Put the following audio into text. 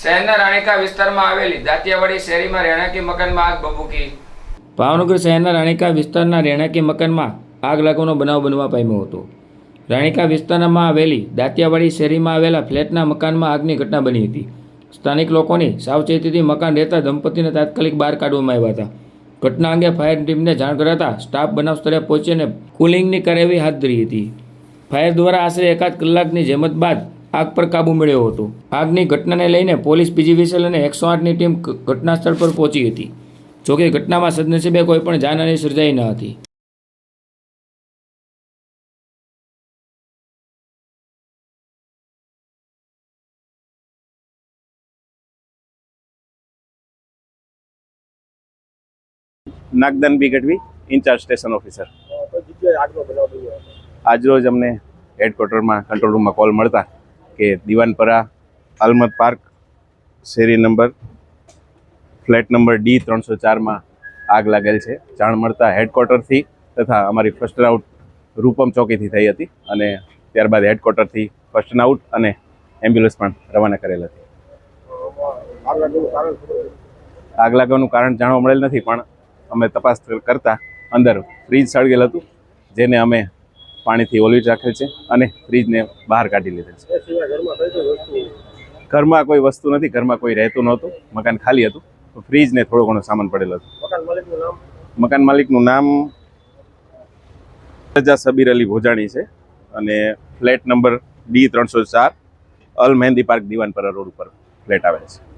શહેરના રાણીકા વિસ્તારમાં આવેલી દાંતિયાવાડી શેરીમાં રહેણાંકી મકાનમાં આગ ભભૂકી। ભાવનગર શહેરના રાણીકા વિસ્તારના રહેણાંકી મકાનમાં આગ લાગવાનો બનાવ બનવા પામ્યો હતો। રાણીકા વિસ્તારમાં આવેલી દાંતિયાવાડી શેરીમાં આવેલા ફ્લેટના મકાનમાં આગની ઘટના બની હતી। સ્થાનિક લોકોની સાવચેતીથી મકાન રહેતા દંપતીને તાત્કાલિક બહાર કાઢવામાં આવ્યા હતા। ઘટના અંગે ફાયર ટીમને જાણ કરાતા સ્ટાફ બનાવ સ્થળે પહોંચીને કુલિંગની કાર્યવાહી હાથ ધરી હતી। ફાયર દ્વારા આશરે એકાદ કલાકની જહેમત બાદ આગ પર કાબૂ મેળવ્યો હતો। આગની ઘટનાને લઈને પોલીસ, પીજીવીસીએલ અને 108ની ટીમ ઘટના સ્થળ પર પહોંચી હતી। જોકે ઘટનામાં સદનસીબે કોઈ પણ જાનહાનિ સર્જાઈ ન હતી। નાગદાન બી ગઢવી, ઇન્ચાર્જ સ્ટેશન ઓફિસર। આજરોજ અમને હેડક્વાર્ટરમાં કંટ્રોલ રૂમમાં કોલ મળતા કે દિવાનપરા અલમત પાર્ક શેરી નંબર ફ્લેટ નંબર D304માં આગ લાગેલ છે। જાણ મળતા હેડક્વાર્ટરથી તથા અમારી ફર્સ્ટ રાઉટ રૂપમ ચોકીથી થઈ હતી અને ત્યારબાદ હેડક્વાર્ટરથી ફર્સ્ટ આઉટ અને એમ્બ્યુલન્સ પણ રવાના કરેલ હતી। આગ લાગવાનું કારણ જાણવા મળેલ નથી, પણ અમે તપાસ કરતા અંદર ફ્રીજ સળગેલ હતું, જેને અમે પાણીથી ઓલવી રાખેલ છે અને ફ્રીજને બહાર કાઢી લીધેલ છે। ઘરમાં કોઈ વસ્તુ નથી, ઘરમાં કોઈ રહેતું નહોતું, મકાન ખાલી હતું। ફ્રીજને થોડો ઘણો સામાન પડેલો હતો। મકાન માલિકનું નામ રજા સબીર અલી ભોજાણી છે અને ફ્લેટ નંબર D304 અલ મહેંદી પાર્ક દિવાનપરા રોડ ઉપર ફ્લેટ આવેલ છે।